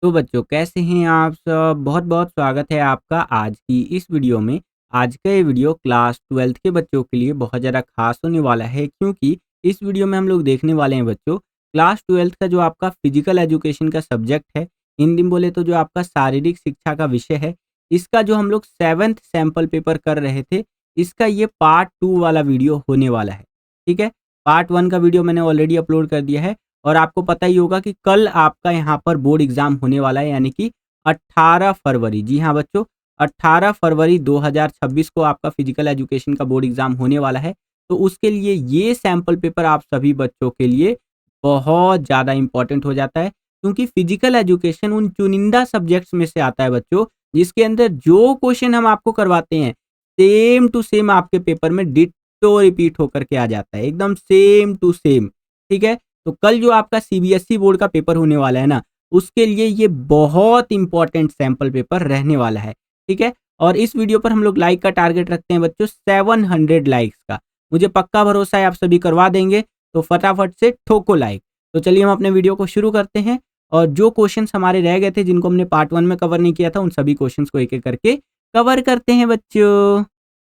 तो बच्चों कैसे हैं आप सब? बहुत-बहुत स्वागत है आपका आज की इस वीडियो में। आज का ये वीडियो क्लास 12th के बच्चों के लिए बहुत ज़्यादा ख़ास होने वाला है क्योंकि इस वीडियो में हम लोग देखने वाले हैं बच्चों क्लास 12th का जो आपका फ़िज़िकल एजुकेशन का सब्जेक्ट है, हिंदी में बोले तो जो आपका शारीरिक शिक्षा का विषय है, इसका जो हम लोग 7th सैंपल पेपर कर रहे थे, इसका ये पार्ट 2 वाला वीडियो होने वाला है। ठीक है? पार्ट 1 का वीडियो मैंने ऑलरेडी अपलोड कर दिया है। और आपको पता ही होगा कि कल आपका यहाँ पर बोर्ड एग्जाम होने वाला है यानी कि 18 फरवरी। जी हाँ बच्चों, 18 फरवरी 2026 को आपका फिजिकल एजुकेशन का बोर्ड एग्जाम होने वाला है। तो उसके लिए ये सैंपल पेपर आप सभी बच्चों के लिए बहुत ज़्यादा इंपॉर्टेंट हो जाता है क्योंकि फिजिकल एजुकेशन उन चुनिंदा सब्जेक्ट्स में से आता है बच्चों, जिसके अंदर जो क्वेश्चन हम आपको करवाते हैं सेम टू सेम आपके पेपर में डिट्टो रिपीट होकर के आ जाता है, एकदम सेम टू सेम। ठीक है? तो कल जो आपका सीबीएसई बोर्ड का पेपर होने वाला है ना, उसके लिए ये बहुत इंपॉर्टेंट सैंपल पेपर रहने वाला है। ठीक है? और इस वीडियो पर हम लोग लाइक का टारगेट रखते हैं बच्चों 700 लाइक्स का। मुझे पक्का भरोसा है आप सभी करवा देंगे, तो फटाफट से ठोको लाइक। तो चलिए हम अपने वीडियो को शुरू करते हैं और जो क्वेश्चंस हमारे रह गए थे जिनको हमने पार्ट 1 में कवर नहीं किया था, उन सभी क्वेश्चंस को एक-एक करके कवर करते हैं बच्चों।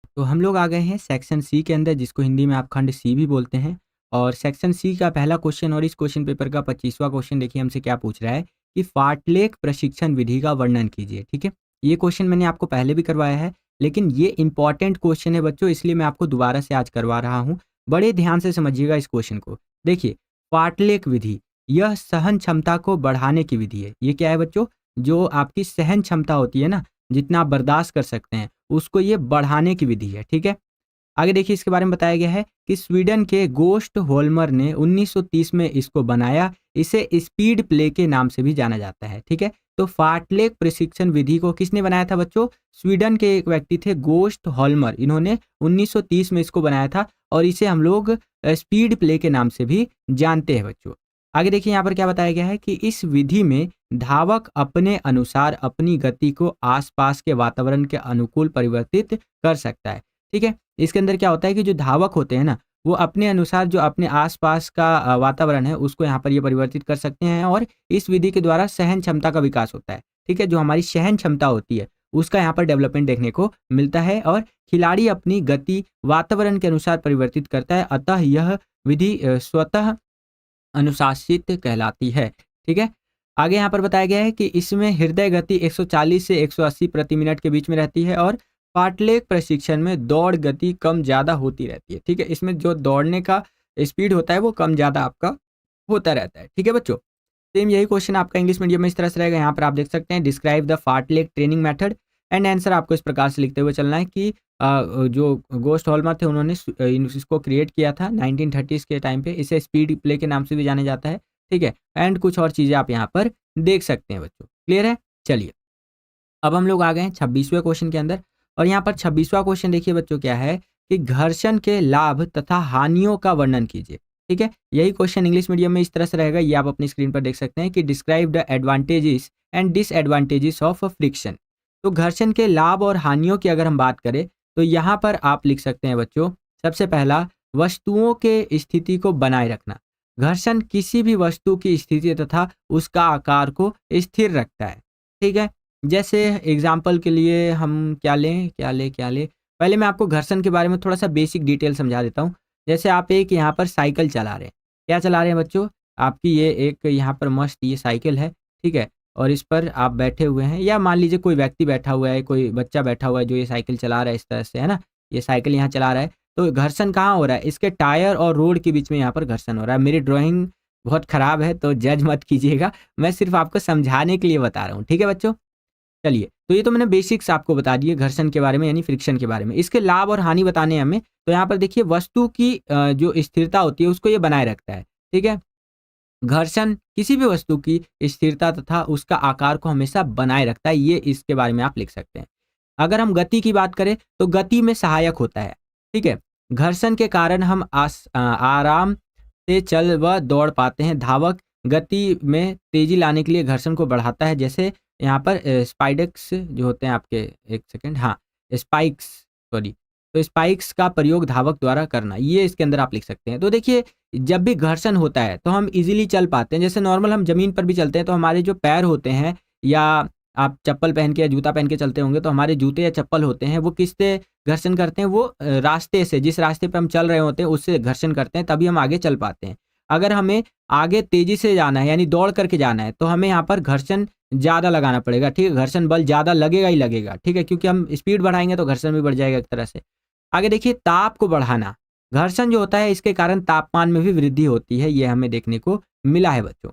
तो हम लोग आ गए हैं सेक्शन सी के अंदर, जिसको हिंदी में आप खंड सी भी बोलते हैं। और सेक्शन सी का पहला क्वेश्चन और इस क्वेश्चन पेपर का 25वां क्वेश्चन देखिए हमसे क्या पूछ रहा है कि फाटलेक प्रशिक्षण विधि का वर्णन कीजिए। ठीक है, ये क्वेश्चन मैंने आपको पहले भी करवाया है, लेकिन ये इंपॉर्टेंट क्वेश्चन है बच्चों, इसलिए मैं आपको दोबारा से आज करवा रहा हूँ। बड़े ध्यान से समझिएगा इस क्वेश्चन को। देखिए, फाटलेक विधि यह सहन क्षमता को बढ़ाने की विधि है। ये क्या है बच्चों? जो आपकी सहन क्षमता होती है ना, जितना आप बर्दाश्त कर सकते हैं, उसको ये बढ़ाने की विधि है। ठीक है, आगे देखिए इसके बारे में बताया गया है कि स्वीडन के गोस्ट होल्मर ने 1930 में इसको बनाया। इसे स्पीड प्ले के नाम से भी जाना जाता है। ठीक है, तो फाटलेक प्रशिक्षण विधि को किसने बनाया था बच्चों? स्वीडन के एक व्यक्ति थे गोस्ट होल्मर। इन्होंने 1930 में इसको बनाया था और इसे हम लोग स्पीड प्ले के नाम से भी जानते हैं बच्चों। आगे देखिए यहाँ पर क्या बताया गया है कि इस विधि में धावक अपने अनुसार अपनी गति को आसपास के वातावरण के अनुकूल परिवर्तित कर सकता है। ठीक है, इसके अंदर क्या होता है कि जो धावक होते हैं ना, वो अपने अनुसार जो अपने आसपास का वातावरण है उसको यहाँ पर ये परिवर्तित कर सकते हैं और इस विधि के द्वारा सहन क्षमता का विकास होता है। ठीक है, जो हमारी सहन क्षमता होती है उसका यहाँ पर डेवलपमेंट देखने को मिलता है और खिलाड़ी अपनी गति वातावरण के अनुसार परिवर्तित करता है। अतः यह विधि स्वतः अनुशासित कहलाती है। ठीक है, आगे यहाँ पर बताया गया है कि इसमें हृदय गति 140 से 180 प्रति मिनट के बीच में रहती है और फाटलेक प्रशिक्षण में दौड़ गति कम ज़्यादा होती रहती है। ठीक है, इसमें जो दौड़ने का स्पीड होता है वो कम ज़्यादा आपका होता रहता है। ठीक है बच्चों, सेम यही क्वेश्चन आपका इंग्लिश मीडियम में इस तरह से रहेगा। यहाँ पर आप देख सकते हैं describe the fartlek training method and answer आपको इस प्रकार से लिखते हुए चलना है कि जो गोस्ट हॉलमर थे उन्होंने इसको क्रिएट किया था 1930s के टाइम पे। इसे स्पीड प्ले के नाम से भी जाना जाता है। ठीक है, एंड कुछ और चीज़ें आप यहाँ पर देख सकते हैं बच्चों। क्लियर है? चलिए अब हम लोग आ गए हैं 26वें क्वेश्चन के अंदर और यहाँ पर 26वां क्वेश्चन देखिए बच्चों क्या है कि घर्षण के लाभ तथा हानियों का वर्णन कीजिए। ठीक है, यही क्वेश्चन इंग्लिश मीडियम में इस तरह से रहेगा, ये आप अपनी स्क्रीन पर देख सकते हैं कि describe the advantages and disadvantages of friction. तो घर्षण के लाभ और हानियों की अगर हम बात करें तो यहाँ पर आप लिख सकते हैं बच्चों, सबसे पहला वस्तुओं के स्थिति को बनाए रखना। घर्षण किसी भी वस्तु की स्थिति तथा उसका आकार को स्थिर रखता है। ठीक है, जैसे एग्जाम्पल के लिए हम क्या लें। पहले मैं आपको घर्षण के बारे में थोड़ा सा बेसिक डिटेल समझा देता हूँ। जैसे आप एक यहाँ पर साइकिल चला रहे हैं, क्या चला रहे हैं बच्चों? आपकी ये एक यहाँ पर मस्त ये साइकिल है। ठीक है, और इस पर आप बैठे हुए हैं या मान लीजिए कोई व्यक्ति बैठा हुआ है, कोई बच्चा बैठा हुआ है जो ये साइकिल चला रहा है इस तरह से, है ना? ये साइकिल यहाँ चला रहा है, तो घर्षण कहाँ हो रहा है? इसके टायर और रोड के बीच में यहाँ पर घर्षण हो रहा है। मेरी ड्राइंग बहुत खराब है तो जज मत कीजिएगा, मैं सिर्फ आपको समझाने के लिए बता रहा हूँ। ठीक है बच्चों, चलिए तो ये तो मैंने बेसिक्स आपको बता दिए घर्षण के बारे में यानी फ्रिक्शन के बारे में। इसके लाभ और हानि बताने हैं हमें, तो यहाँ पर देखिए वस्तु की जो स्थिरता होती है उसको ये बनाए रखता है। ठीक है, घर्षण किसी भी वस्तु की स्थिरता तथा उसका आकार को हमेशा बनाए रखता है, ये इसके बारे में आप लिख सकते हैं। अगर हम गति की बात करें तो गति में सहायक होता है। ठीक है, घर्षण के कारण हम आराम से चल व दौड़ पाते हैं। धावक गति में तेजी लाने के लिए घर्षण को बढ़ाता है। जैसे यहाँ पर स्पाइडेक्स जो होते हैं आपके, एक सेकेंड, हाँ स्पाइक्स, सॉरी, तो स्पाइक्स का प्रयोग धावक द्वारा करना, ये इसके अंदर आप लिख सकते हैं। तो देखिए जब भी घर्षण होता है तो हम इजीली चल पाते हैं। जैसे नॉर्मल हम जमीन पर भी चलते हैं तो हमारे जो पैर होते हैं या आप चप्पल पहन के या जूता पहन के चलते होंगे, तो हमारे जूते या चप्पल होते हैं वो किससे घर्षण करते हैं? वो रास्ते से, जिस रास्ते पे हम चल रहे होते हैं उससे घर्षण करते हैं, तभी हम आगे चल पाते हैं। अगर हमें आगे तेज़ी से जाना है यानी दौड़ करके जाना है, तो हमें यहाँ पर घर्षण ज़्यादा लगाना पड़ेगा, ठीक है? घर्षण बल ज़्यादा लगेगा ही लगेगा, ठीक है? क्योंकि हम स्पीड बढ़ाएँगे तो घर्षण भी बढ़ जाएगा एक तरह से। आगे देखिए ताप को बढ़ाना, घर्षण जो होता है इसके कारण तापमान में भी वृद्धि होती है, ये हमें देखने को मिला है बच्चों।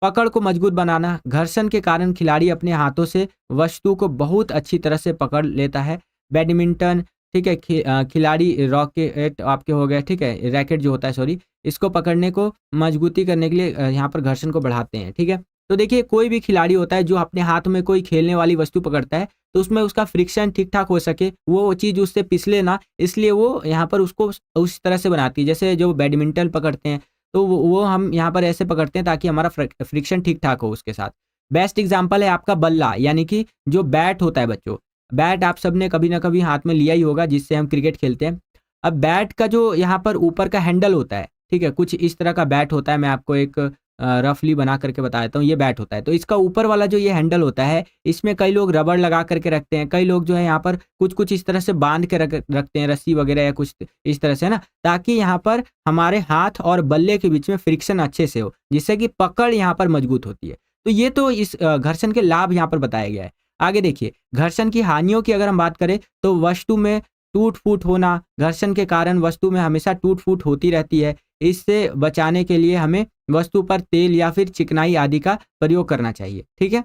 पकड़ को मजबूत बनाना, घर्षण के कारण खिलाड़ी अपने हाथों से वस्तु को बहुत अच्छी तरह से पकड़ लेता है। बैडमिंटन, ठीक है? खिलाड़ी रॉकेट आपके हो गए, ठीक है? रैकेट जो होता है सॉरी, इसको पकड़ने को मजबूती करने के लिए यहाँ पर घर्षण को बढ़ाते हैं, ठीक है? तो देखिए कोई भी खिलाड़ी होता है जो अपने हाथ में कोई खेलने वाली वस्तु पकड़ता है, तो उसमें उसका फ्रिक्शन ठीक-ठाक हो सके, वो चीज़ उससे फिसले ना, इसलिए वो यहाँ पर उसको उस तरह से बनाती है। जैसे जो बैडमिंटन पकड़ते हैं, तो वो हम यहाँ पर ऐसे पकड़ते हैं ताकि हमारा फ्रिक्शन ठीक-ठाक हो उसके साथ। बेस्ट एग्ज़ाम्पल है आपका बल्ला, यानी कि जो बैट होता है बच्चों। बैट आप सबने कभी न कभी हाथ में लिया ही होगा जिससे हम क्रिकेट खेलते हैं। अब बैट का जो यहाँ पर ऊपर का हैंडल होता है, ठीक है? कुछ इस तरह का बैट होता है, मैं आपको एक रफली बना करके बता देता हूँ, ये बैट होता है। तो इसका ऊपर वाला जो ये हैंडल होता है, इसमें कई लोग रबड़ लगा करके रखते हैं, कई लोग जो है यहाँ पर कुछ-कुछ इस तरह से बाँध के रखते हैं, रस्सी वगैरह या कुछ इस तरह से, है ना? ताकि यहाँ पर हमारे हाथ और बल्ले के बीच में फ्रिक्शन अच्छे से हो, जिससे कि पकड़ यहाँ पर मजबूत होती है। तो ये तो इस घर्षण के लाभ यहाँ पर बताया गया है। आगे देखिए, घर्षण की हानियों की अगर हम बात करें, तो वस्तु में टूट-फूट होना, घर्षण के कारण वस्तु में हमेशा टूट-फूट होती रहती है। इससे बचाने के लिए हमें वस्तु पर तेल या फिर चिकनाई आदि का प्रयोग करना चाहिए, ठीक है?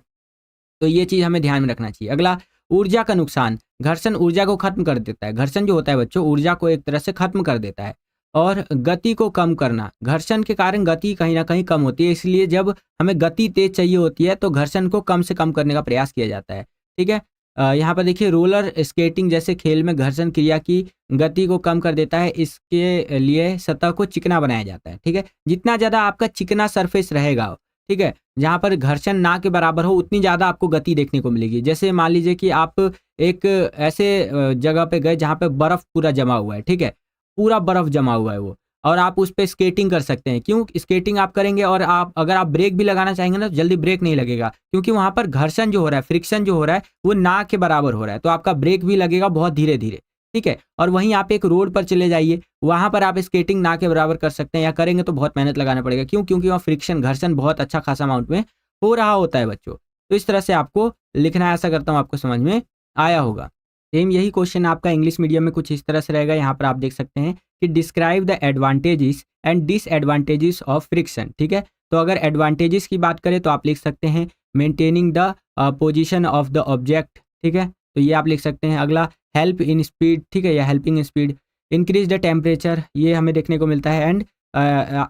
तो ये चीज़ हमें ध्यान में रखना चाहिए। अगला, ऊर्जा का नुकसान, घर्षण ऊर्जा को खत्म कर देता है। घर्षण जो होता है बच्चों, ऊर्जा को एक तरह से खत्म कर देता है। और गति को कम करना, घर्षण के कारण गति कहीं न कहीं कम होती है, इसलिए जब हमें गति तेज़ चाहिए होती है, तो घर्षण को कम से कम करने का प्रयास किया जाता है, ठीक है? यहाँ पर देखिए रोलर स्केटिंग जैसे खेल में घर्षण क्रिया की गति को कम कर देता है, इसके लिए सतह को चिकना बनाया जाता है, ठीक है? जितना ज़्यादा आपका चिकना सरफेस रहेगा, ठीक है? जहाँ पर घर्षण ना के बराबर हो, उतनी ज़्यादा आपको गति देखने को मिलेगी। जैसे मान लीजिए कि आप एक ऐसे जगह पे गए जहाँ पे बर्फ़ पूरा जमा हुआ है, ठीक है? पूरा बर्फ़ जमा हुआ है वो, और आप उस पे स्केटिंग कर सकते हैं। क्यों स्केटिंग आप करेंगे? और आप अगर आप ब्रेक भी लगाना चाहेंगे ना, तो जल्दी ब्रेक नहीं लगेगा, क्योंकि वहाँ पर घर्षण जो हो रहा है, फ्रिक्शन जो हो रहा है, वो ना के बराबर हो रहा है। तो आपका ब्रेक भी लगेगा बहुत धीरे-धीरे, ठीक है? और वहीं आप एक रोड पर चले जाइए, वहाँ पर आप स्केटिंग ना के बराबर कर सकते हैं, या करेंगे तो बहुत मेहनत लगाना पड़ेगा। क्यों? क्योंकि वहाँ फ्रिक्शन, घर्षण बहुत अच्छा खासा अमाउंट में हो रहा होता है बच्चों। तो इस तरह से आपको लिखना है, आशा करता हूँ आपको समझ में आया होगा। सेम यही क्वेश्चन आपका इंग्लिश मीडियम में कुछ इस तरह से रहेगा। यहाँ पर आप देख सकते हैं कि describe the advantages and disadvantages of friction, ठीक है? तो अगर एडवांटेजेस की बात करें तो आप लिख सकते हैं maintaining the position of the object, ठीक है? तो ये आप लिख सकते हैं। अगला, हेल्प इन स्पीड, ठीक है? या helping in speed, increase the temperature, ये हमें देखने को मिलता है। एंड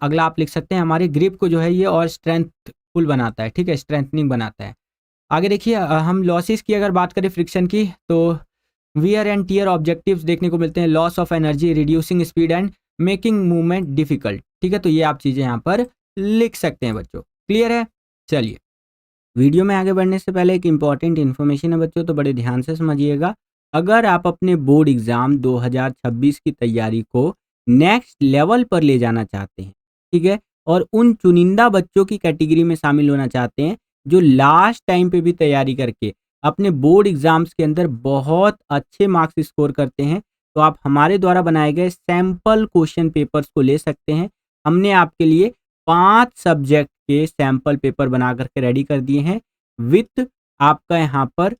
अगला आप लिख सकते हैं हमारी ग्रिप को जो है ये और स्ट्रेंथफुल बनाता है, ठीक है? स्ट्रेंथनिंग बनाता है। आगे देखिए, हम लॉसेस की अगर बात करें फ्रिक्शन की, तो वियर एंड टियर ऑब्जेक्टिव्स देखने को मिलते हैं, loss of energy, reducing speed and making movement difficult, ठीक है? तो ये आप चीज़ें यहाँ पर लिख सकते हैं बच्चों। क्लियर है? चलिए, वीडियो में आगे बढ़ने से पहले एक इम्पॉर्टेंट इन्फॉर्मेशन है बच्चों, तो बड़े ध्यान से समझिएगा। अगर आप अपने बोर्ड एग्ज़ाम 2026 की तैयारी को नेक्स्ट लेवल पर ले जाना चाहते हैं, ठीक है? और उन चुनिंदा बच्चों की कैटेगरी में शामिल होना चाहते हैं, जो लास्ट टाइम पे भी तैयारी करके अपने बोर्ड एग्ज़ाम्स के अंदर बहुत अच्छे मार्क्स स्कोर करते हैं, तो आप हमारे द्वारा बनाए गए सैंपल क्वेश्चन पेपर्स को ले सकते हैं। हमने आपके लिए 5 सब्जेक्ट के सैंपल पेपर बना करके रेडी कर दिए हैं, विथ आपका यहाँ पर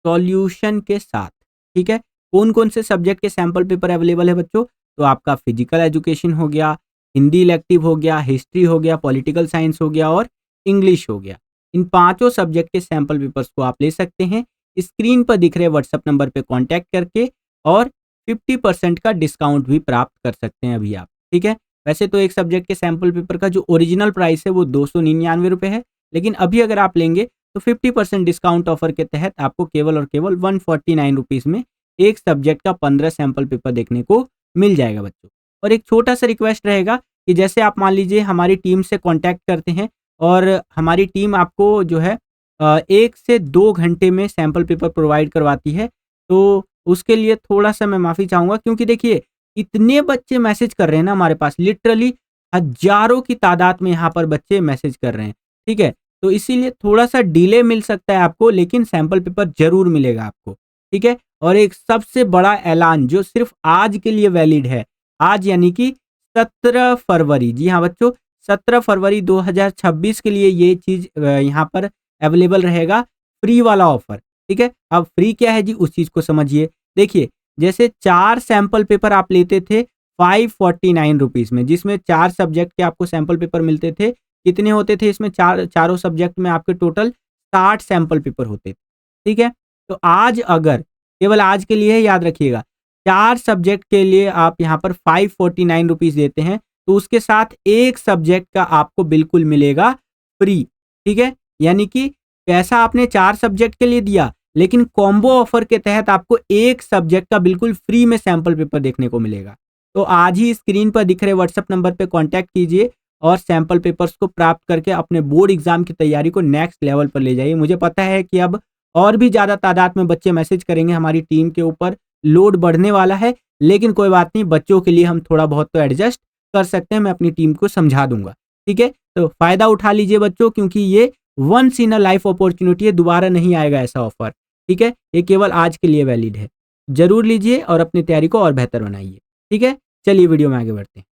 सॉल्यूशन के साथ, ठीक है? कौन-कौन से सब्जेक्ट के सैंपल पेपर अवेलेबल है बच्चों? तो आपका फिजिकल एजुकेशन हो गया, हिंदी इलेक्टिव हो गया, हिस्ट्री हो गया, पॉलिटिकल साइंस हो गया और इंग्लिश हो गया। इन पाँचों सब्जेक्ट के सैंपल पेपर्स को आप ले सकते हैं स्क्रीन पर दिख रहे व्हाट्सएप नंबर पे कांटेक्ट करके, और 50% का डिस्काउंट भी प्राप्त कर सकते हैं अभी आप, ठीक है? वैसे तो एक सब्जेक्ट के सैंपल पेपर का जो ओरिजिनल प्राइस है वो 299 रुपये है, लेकिन अभी अगर आप लेंगे तो 50% डिस्काउंट ऑफर के तहत आपको केवल और केवल 149 रुपीज़ में एक सब्जेक्ट का 15 सैंपल पेपर देखने को मिल जाएगा बच्चों। और एक छोटा सा रिक्वेस्ट रहेगा कि जैसे आप मान लीजिए हमारी टीम से कॉन्टैक्ट करते हैं, और हमारी टीम आपको जो है 1 से 2 घंटे में सैंपल पेपर प्रोवाइड करवाती है, तो उसके लिए थोड़ा-सा मैं माफ़ी चाहूँगा, क्योंकि देखिए इतने बच्चे मैसेज कर रहे हैं ना हमारे पास, लिटरली हज़ारों की तादाद में यहाँ पर बच्चे मैसेज कर रहे हैं, ठीक है? तो इसीलिए थोड़ा-सा डिले मिल सकता है आपको, लेकिन सैंपल पेपर ज़रूर मिलेगा आपको, ठीक है? और एक सबसे बड़ा ऐलान जो सिर्फ़ आज के लिए वैलिड है, आज यानी कि 17 फरवरी, जी हाँ बच्चों, 17 फरवरी 2026 के लिए ये चीज़ यहाँ पर अवेलेबल रहेगा, फ्री वाला ऑफ़र, ठीक है? अब फ्री क्या है जी, उस चीज़ को समझिए। देखिए, जैसे 4 सैंपल पेपर आप लेते थे 549 रुपीज़ में, जिसमें 4 सब्जेक्ट के आपको सैंपल पेपर मिलते थे। कितने होते थे इसमें, चारों सब्जेक्ट में आपके टोटल 60 सैंपल पेपर होते थे, ठीक है? तो आज अगर, केवल आज के लिए याद रखिएगा, 4 सब्जेक्ट के लिए आप यहाँ पर 549 रुपीज़ देते हैं, तो उसके साथ 1 सब्जेक्ट का आपको बिल्कुल मिलेगा फ्री, ठीक है? यानी कि पैसा आपने 4 सब्जेक्ट के लिए दिया, लेकिन कॉम्बो ऑफर के तहत आपको 1 सब्जेक्ट का बिल्कुल फ्री में सैंपल पेपर देखने को मिलेगा। तो आज ही स्क्रीन पर दिख रहे व्हाट्सएप नंबर पे कॉन्टैक्ट कीजिए और सैंपल पेपर्स को प्राप्त करके अपने बोर्ड एग्जाम की तैयारी को नेक्स्ट लेवल पर ले जाइए। मुझे पता है कि अब और भी ज़्यादा तादाद में बच्चे मैसेज करेंगे, हमारी टीम के ऊपर लोड बढ़ने वाला है, लेकिन कोई बात नहीं, बच्चों के लिए हम थोड़ा बहुत तो एडजस्ट कर सकते हैं, मैं अपनी टीम को समझा दूंगा, ठीक है? तो फ़ायदा उठा लीजिए बच्चों, क्योंकि ये once in a life opportunity है, दोबारा नहीं आएगा ऐसा ऑफर, ठीक है? ये केवल आज के लिए वैलिड है। ज़रूर लीजिए और अपनी तैयारी को और बेहतर बनाइए, ठीक है? चलिए वीडियो में आगे बढ़ते हैं।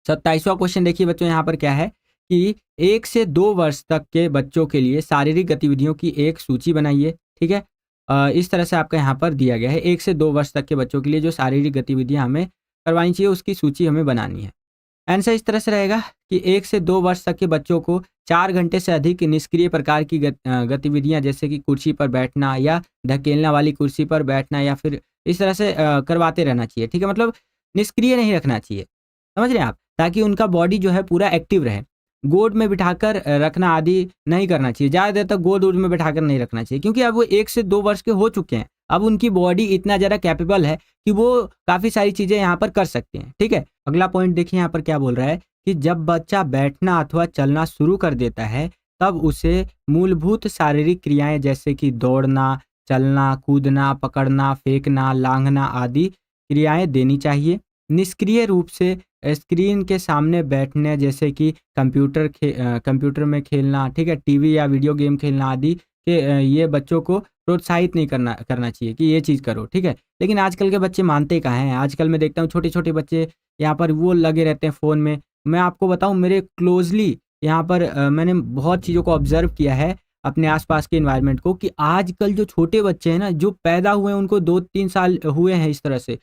27वां क्वेश्चन देखिए बच्चों, यहाँ पर क्या है कि 1 से 2 वर्ष तक के बच्चों के लिए शारीरिक गतिविधियों की एक सूची बनाइए, ठीक है? इस तरह से आपका यहाँ पर दिया गया है, 1 से 2 वर्ष तक के बच्चों के लिए जो शारीरिक गतिविधियाँ हमें करवानी चाहिए, उसकी सूची हमें बनानी है। आंसर इस तरह से रहेगा कि 1 से 2 वर्ष तक के बच्चों को 4 घंटे से अधिक निष्क्रिय प्रकार की गतिविधियाँ, जैसे कि कुर्सी पर बैठना या धकेलने वाली कुर्सी पर बैठना, या फिर इस तरह से करवाते रहना चाहिए, ठीक है? मतलब निष्क्रिय नहीं रखना चाहिए, समझ रहे हैं आप? ताकि उनका बॉडी जो है पूरा एक्टिव रहे। गोद में बिठाकर रखना आदि नहीं करना चाहिए, ज़्यादा देर तक गोद-वोद में बिठाकर नहीं रखना चाहिए, क्योंकि अब वो 1 से 2 वर्ष के हो चुके हैं। अब उनकी बॉडी इतना ज़्यादा कैपेबल है कि वो काफ़ी सारी चीज़ें यहाँ पर कर सकते हैं, ठीक है? अगला पॉइंट देखिए यहाँ पर क्या बोल रहा है कि जब बच्चा बैठना अथवा चलना शुरू कर देता है, तब उसे मूलभूत शारीरिक क्रियाएँ जैसे कि दौड़ना, चलना, कूदना, पकड़ना, फेंकना, लांघना आदि क्रियाएँ देनी चाहिए। निष्क्रिय रूप से स्क्रीन के सामने बैठने, जैसे कि कंप्यूटर में खेलना, ठीक है? टीवी या वीडियो गेम खेलना आदि के ये बच्चों को प्रोत्साहित नहीं करना करना चाहिए कि ये चीज़ करो, ठीक है? लेकिन आजकल के बच्चे मानते कहाँ हैं? आजकल मैं देखता हूँ छोटे-छोटे बच्चे यहाँ पर वो लगे रहते हैं फ़ोन में। मैं आपको बताऊँ, मेरे क्लोज़ली यहाँ पर मैंने बहुत चीज़ों को ऑब्ज़र्व किया है अपने आस-पास के एनवायरनमेंट को, कि आजकल जो छोटे बच्चे हैं ना, जो पैदा हुए हैं उनको 2-3 साल हुए हैं इस तरह से,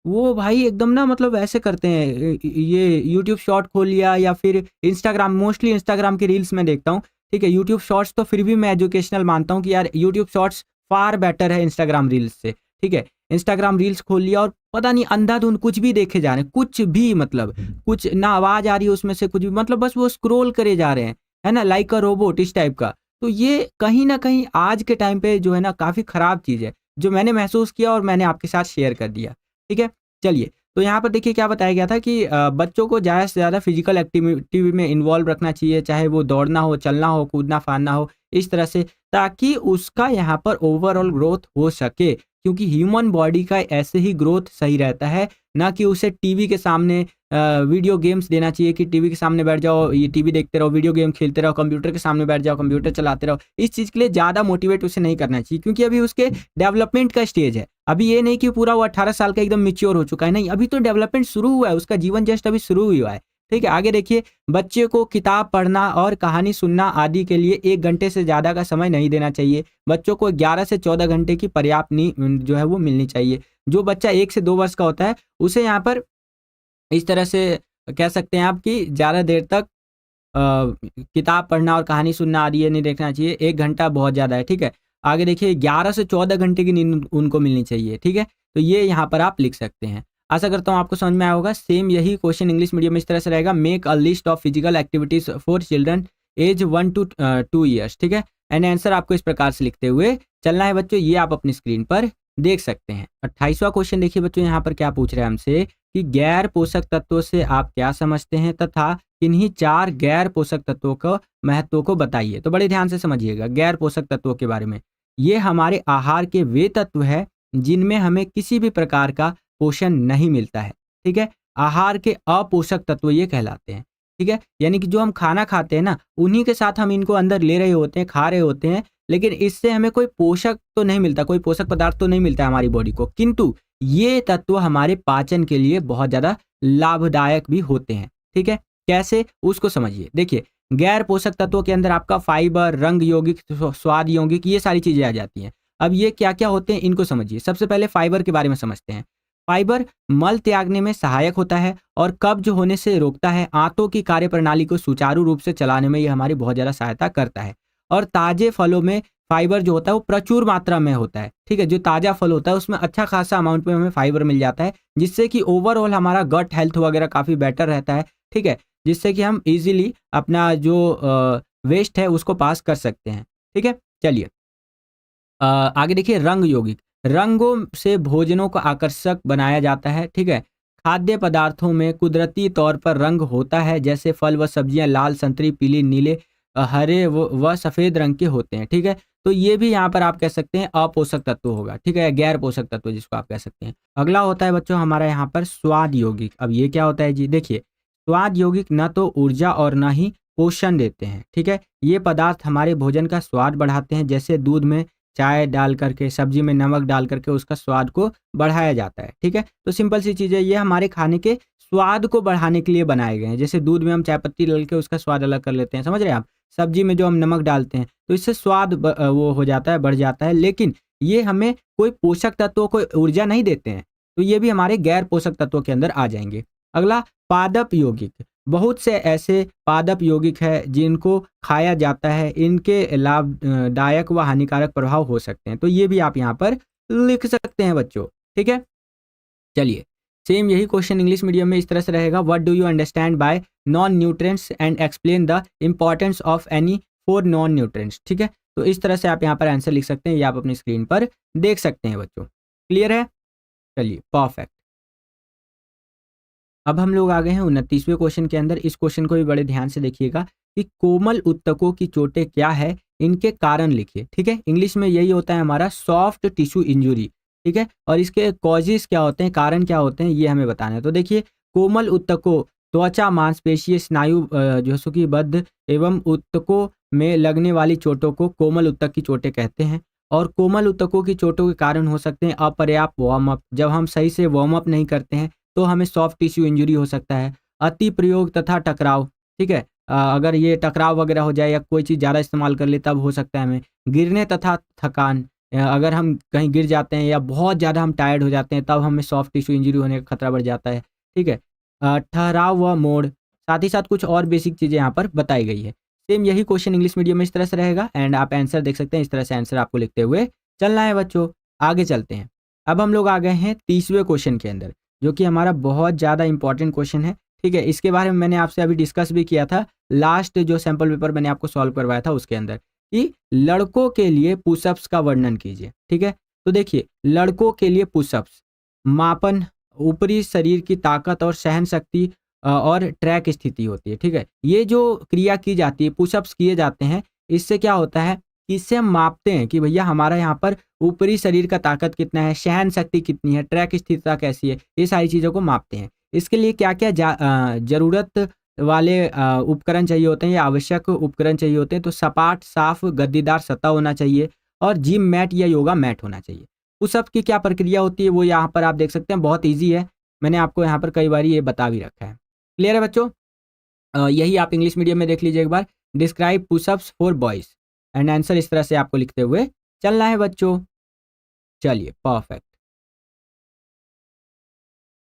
वो भाई एकदम ना, मतलब ऐसे करते हैं, ये यूट्यूब शॉर्ट खोल लिया या फिर इंस्टाग्राम, मोस्टली इंस्टाग्राम की रील्स में देखता हूँ, ठीक है? यूट्यूब शॉर्ट्स तो फिर भी मैं एजुकेशनल मानता हूँ कि यार यूट्यूब शॉर्ट्स फार बेटर है इंस्टाग्राम रील्स से, ठीक है? इंस्टाग्राम रील्स खोल लिया और पता नहीं अंधाधुंध कुछ भी देखे जा रहे हैं, कुछ भी, मतलब कुछ ना आवाज़ आ रही है उसमें से, कुछ भी, मतलब बस वो स्क्रॉल करे जा रहे हैं, है ना? लाइक अ रोबोट इस टाइप का। तो ये कहीं न कहीं आज के टाइम पे जो है ना, काफ़ी ख़राब चीज़ है, जो मैंने महसूस किया और मैंने आपके साथ शेयर कर दिया, ठीक है? चलिए, तो यहाँ पर देखिए क्या बताया गया था कि बच्चों को ज़्यादा से ज़्यादा फिजिकल एक्टिविटी में इन्वॉल्व रखना चाहिए, चाहे वो दौड़ना हो, चलना हो, कूदना-फांदना हो, इस तरह से, ताकि उसका यहाँ पर ओवरऑल ग्रोथ हो सके। क्योंकि ह्यूमन बॉडी का ऐसे ही ग्रोथ सही रहता है, ना कि उसे टीवी के सामने वीडियो गेम्स देना चाहिए कि टीवी के सामने बैठ जाओ, ये टीवी देखते रहो, वीडियो गेम खेलते रहो, कंप्यूटर के सामने बैठ जाओ, कंप्यूटर चलाते रहो। इस चीज़ के लिए ज़्यादा मोटिवेट उसे नहीं करना चाहिए, क्योंकि अभी उसके डेवलपमेंट का स्टेज है। अभी ये नहीं कि पूरा वो 18 साल का एकदम मैच्योर हो चुका है, नहीं, अभी तो डेवलपमेंट शुरू हुआ है, उसका जीवन जस्ट अभी शुरू हुआ है, ठीक है? आगे देखिए, बच्चे को किताब पढ़ना और कहानी सुनना आदि के लिए 1 घंटे से ज़्यादा का समय नहीं देना चाहिए। बच्चों को 11 से 14 घंटे की पर्याप्त नींद जो है वो मिलनी चाहिए। जो बच्चा 1 से 2 वर्ष का होता है, उसे यहाँ पर इस तरह से कह सकते हैं आप कि ज़्यादा देर तक अ, किताब पढ़ना और कहानी सुनना आदि ये नहीं देखना चाहिए, 1 घंटा बहुत ज़्यादा है, ठीक है? आगे देखिए, 11 से 14 घंटे की नींद उनको मिलनी चाहिए, ठीक है? तो ये यहाँ पर आप लिख सकते हैं। आशा करता हूँ आपको समझ में आया होगा। सेम यही क्वेश्चन इंग्लिश मीडियम में इस तरह से रहेगा, make a list of physical activities for children age 1 to 2 years, ठीक है? एंड आंसर आपको इस प्रकार से लिखते हुए चलना है बच्चों, ये आप अपनी स्क्रीन पर देख सकते हैं। 28वां क्वेश्चन देखिए बच्चों, यहाँ पर क्या पूछ रहे हैं हमसे कि गैर पोषक तत्वों से आप क्या समझते हैं तथा किन्हीं 4 गैर पोषक तत्वों को महत्व को बताइए। तो बड़े ध्यान से समझिएगा गैर पोषक तत्वों के बारे में। ये हमारे आहार के वे तत्व हैं जिनमें हमें किसी भी प्रकार का पोषण नहीं मिलता है, ठीक है? आहार के अपोषक तत्व ये कहलाते हैं। ठीक है, यानी कि जो हम खाना खाते हैं ना, उन्हीं के साथ हम इनको अंदर ले रहे होते हैं, खा रहे होते हैं, लेकिन इससे हमें कोई पोषक तो नहीं मिलता, कोई पोषक पदार्थ तो नहीं मिलता है हमारी बॉडी को, किंतु ये तत्व हमारे पाचन के लिए बहुत ज़्यादा लाभदायक भी होते हैं। ठीक है, कैसे उसको समझिए। देखिए, गैर पोषक तत्वों के अंदर आपका फाइबर, रंग यौगिक, स्वाद यौगिक, ये सारी चीज़ें आ जाती हैं। अब ये क्या-क्या होते हैं इनको समझिए। सबसे पहले फाइबर के बारे में समझते हैं। फाइबर मल त्यागने में सहायक होता है और कब्ज होने से रोकता है। आंतों की कार्यप्रणाली को सुचारू रूप से चलाने में ये हमारी बहुत ज़्यादा सहायता करता है। और ताजे फलों में फाइबर जो होता है वो प्रचुर मात्रा में होता है। ठीक है, जो ताज़ा फल होता है उसमें अच्छा खासा अमाउंट में हमें फाइबर मिल जाता है, जिससे कि ओवरऑल हमारा गट हेल्थ वगैरह काफ़ी बेटर रहता है। ठीक है, जिससे कि हम ईज़िली अपना जो वेस्ट है उसको पास कर सकते हैं। ठीक है, चलिए आगे देखिए, रंग यौगिक। रंगों से भोजनों को आकर्षक बनाया जाता है। ठीक है, खाद्य पदार्थों में कुदरती तौर पर रंग होता है, जैसे फल व सब्जियां लाल, संतरी, पीली, नीले, हरे व सफ़ेद रंग के होते हैं। ठीक है, तो ये भी यहाँ पर आप कह सकते हैं अपोषक तत्व होगा। ठीक है, गैर पोषक तत्व जिसको आप कह सकते हैं। अगला होता है बच्चों हमारा यहाँ पर स्वाद यौगिक। अब ये क्या होता है जी? देखिए, स्वाद यौगिक न तो ऊर्जा और न ही पोषण देते हैं। ठीक है, ये पदार्थ हमारे भोजन का स्वाद बढ़ाते हैं, जैसे दूध में चाय डाल करके, सब्जी में नमक डाल करके उसका स्वाद को बढ़ाया जाता है। ठीक है, तो सिंपल सी चीज़ है, ये हमारे खाने के स्वाद को बढ़ाने के लिए बनाए गए हैं। जैसे दूध में हम चाय पत्ती डाल के उसका स्वाद अलग कर लेते हैं, समझ रहे हैं आप? सब्जी में जो हम नमक डालते हैं तो इससे स्वाद वो हो जाता है, बढ़ जाता है, लेकिन ये हमें कोई पोषक तत्वों को ऊर्जा नहीं देते हैं, तो ये भी हमारे गैर पोषक तत्वों के अंदर आ जाएंगे। अगला पादप यौगिक। बहुत से ऐसे पादप यौगिक है जिनको खाया जाता है, इनके लाभदायक व हानिकारक प्रभाव हो सकते हैं, तो ये भी आप यहाँ पर लिख सकते हैं बच्चों। ठीक है, चलिए सेम यही क्वेश्चन इंग्लिश मीडियम में इस तरह से रहेगा। What do you understand by non nutrients and explain the importance of any four non nutrients. ठीक है, तो इस तरह से आप यहाँ पर आंसर लिख सकते हैं, ये आप अपनी स्क्रीन पर देख सकते हैं बच्चों। क्लियर है? चलिए परफेक्ट। अब हम लोग आ गए हैं 29वें क्वेश्चन के अंदर। इस क्वेश्चन को भी बड़े ध्यान से देखिएगा कि कोमल उत्तकों की चोटें क्या है, इनके कारण लिखिए। ठीक है, इंग्लिश में यही होता है हमारा सॉफ्ट टिश्यू इंजुरी। ठीक है, और इसके कॉजेस क्या होते हैं, कारण क्या होते हैं, ये हमें बताना है। तो देखिए, कोमल उत्तकों त्वचा, मांसपेशीय, स्नायु जो सो कि बद्ध एवं उत्तकों में लगने वाली चोटों को कोमल उत्तक की चोटें कहते हैं। और कोमल उत्तकों की चोटों के कारण हो सकते हैं अपर्याप्त वार्म अप। जब हम सही से वार्म अप नहीं करते हैं तो हमें सॉफ्ट टिश्यू इंजरी हो सकता है। अति प्रयोग तथा टकराव। ठीक है, अगर ये टकराव वगैरह हो जाए या कोई चीज़ ज़्यादा इस्तेमाल कर ले तब हो सकता है हमें। गिरने तथा थकान, अगर हम कहीं गिर जाते हैं या बहुत ज़्यादा हम टायर्ड हो जाते हैं तब हमें सॉफ्ट टिश्यू इंजरी होने का खतरा बढ़ जाता है। ठीक है, ठहराव व मोड़, साथ ही साथ कुछ और बेसिक चीज़ें यहाँ पर बताई गई है। सेम यही क्वेश्चन इंग्लिश मीडियम में इस तरह से रहेगा एंड आप आंसर देख सकते हैं। इस तरह से आंसर आपको लिखते हुए चलना है बच्चों। आगे चलते हैं। अब हम लोग आ गए हैं 30वें क्वेश्चन के अंदर, जो कि हमारा बहुत ज़्यादा इंपॉर्टेंट क्वेश्चन है। ठीक है, इसके बारे में मैंने आपसे अभी डिस्कस भी किया था लास्ट जो सैंपल पेपर मैंने आपको सॉल्व करवाया था उसके अंदर, कि लड़कों के लिए पुशअप्स का वर्णन कीजिए। ठीक है, तो देखिए, लड़कों के लिए पुशअप्स मापन ऊपरी शरीर की ताकत और सहन शक्ति और ट्रैक स्थिति होती है। ठीक है, ये जो क्रिया की जाती है, पुशअप्स किए जाते हैं, इससे क्या होता है कि इससे हम मापते हैं कि भैया हमारा यहाँ पर ऊपरी शरीर का ताकत कितना है, सहन शक्ति कितनी है, ट्रैक स्थिरता कैसी है, ये सारी चीज़ों को मापते हैं। इसके लिए क्या क्या ज़रूरत वाले उपकरण चाहिए होते हैं या आवश्यक उपकरण चाहिए होते हैं। तो सपाट, साफ, गद्दीदार सतह होना चाहिए और जिम मैट या योगा मैट होना चाहिए। पुशअप की क्या प्रक्रिया होती है वो यहाँ पर आप देख सकते हैं, बहुत ईजी है। मैंने आपको यहाँ पर कई बार ये बता भी रखा है। क्लियर है बच्चों? यही आप इंग्लिश मीडियम में देख लीजिए एक बार। Describe pushups for boys and answer इस तरह से आपको लिखते हुए चलना है बच्चों। चलिए परफेक्ट।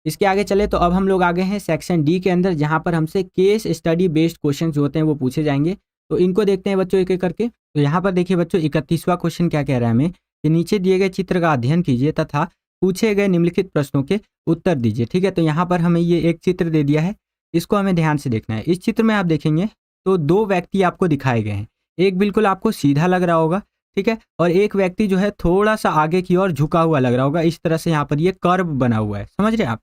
इसके आगे चले तो अब हम लोग आ गए हैं सेक्शन डी के अंदर, जहां पर हमसे केस स्टडी बेस्ड क्वेश्चन जो होते हैं वो पूछे जाएंगे। तो इनको देखते हैं बच्चों एक एक करके। तो यहाँ पर देखिए बच्चों, 31वां क्वेश्चन क्या कह रहा है हमें कि नीचे दिए गए चित्र का अध्ययन कीजिए तथा पूछे गए निम्नलिखित प्रश्नों के उत्तर दीजिए। ठीक है, तो यहाँ पर हमें ये एक चित्र दे दिया है, इसको हमें ध्यान से देखना है। इस चित्र में आप देखेंगे तो दो व्यक्ति आपको दिखाए गए हैं। एक बिल्कुल आपको सीधा लग रहा होगा, ठीक है, और एक व्यक्ति जो है थोड़ा सा आगे की ओर झुका हुआ लग रहा होगा। इस तरह से यहाँ पर ये कर्व बना हुआ है, समझ रहे हैं आप?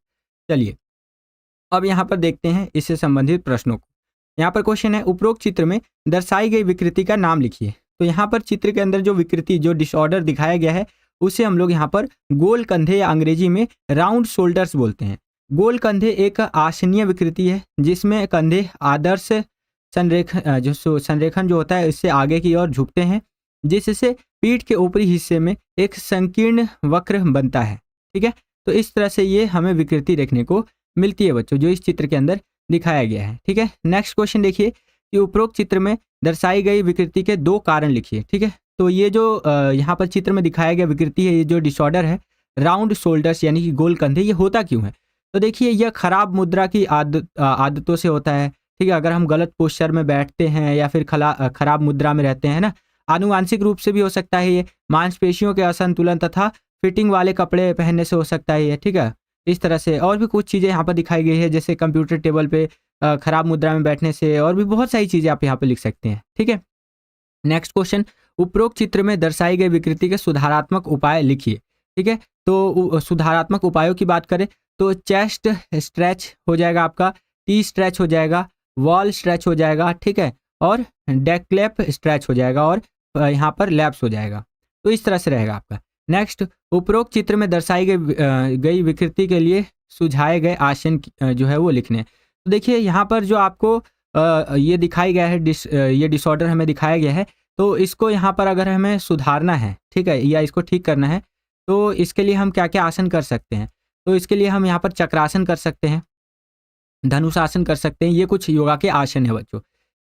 चलिए अब यहाँ पर देखते हैं इससे संबंधित प्रश्नों को। यहाँ पर क्वेश्चन है, उपरोक्त चित्र में दर्शाई गई विकृति का नाम लिखिए। तो यहाँ पर चित्र के अंदर जो विकृति, जो डिसऑर्डर दिखाया गया है, उसे हम लोग यहाँ पर गोल कंधे या अंग्रेजी में राउंड शोल्डर्स बोलते हैं। गोल कंधे एक आसनीय विकृति है जिसमें कंधे आदर्श संरेखन जो होता है इससे आगे की ओर झुकते हैं, जिससे पीठ के ऊपरी हिस्से में एक संकीर्ण वक्र बनता है। ठीक है, तो इस तरह से ये हमें विकृति देखने को मिलती है बच्चों, जो इस चित्र के अंदर दिखाया गया है। ठीक है, नेक्स्ट क्वेश्चन देखिए कि उपरोक्त चित्र में दर्शाई गई विकृति के 2 कारण लिखिए। ठीक है, तो ये जो यहाँ पर चित्र में दिखाया गया विकृति है, ये जो डिसऑर्डर है राउंड शोल्डर्स यानी कि गोल कंधे, ये होता क्यों है? तो देखिए यह खराब मुद्रा की आदतों से होता है। ठीक है, अगर हम गलत पोस्चर में बैठते हैं या फिर खराब मुद्रा में रहते हैं ना, आनुवांशिक रूप से भी हो सकता है ये, मांसपेशियों के असंतुलन तथा फिटिंग वाले कपड़े पहनने से हो सकता है ये। ठीक है, इस तरह से और भी कुछ चीज़ें यहाँ पर दिखाई गई है, जैसे कंप्यूटर टेबल पे खराब मुद्रा में बैठने से, और भी बहुत सारी चीज़ें आप यहाँ पे लिख सकते हैं। ठीक है, नेक्स्ट क्वेश्चन, उपरोक्त चित्र में दर्शाई गई विकृति के सुधारात्मक उपाय लिखिए। ठीक है, तो सुधारात्मक उपायों की बात करें तो चेस्ट स्ट्रेच हो जाएगा आपका, टी स्ट्रेच हो जाएगा, वॉल स्ट्रेच हो जाएगा। ठीक है, और डेक्लेप स्ट्रेच हो जाएगा, और यहाँ पर लैप्स हो जाएगा। तो इस तरह से रहेगा आपका। नेक्स्ट, उपरोक्त चित्र में दर्शाई गई विकृति के लिए सुझाए गए आसन जो है वो लिखने हैं। तो देखिए यहाँ पर जो आपको ये दिखाई गया है, ये डिसऑर्डर हमें दिखाया गया है, तो इसको यहाँ पर अगर हमें सुधारना है, ठीक है, या इसको ठीक करना है, तो इसके लिए हम क्या क्या आसन कर सकते हैं? तो इसके लिए हम यहाँ पर चक्रासन कर सकते हैं, धनुषासन कर सकते हैं, ये कुछ योगा के आसन है बच्चों।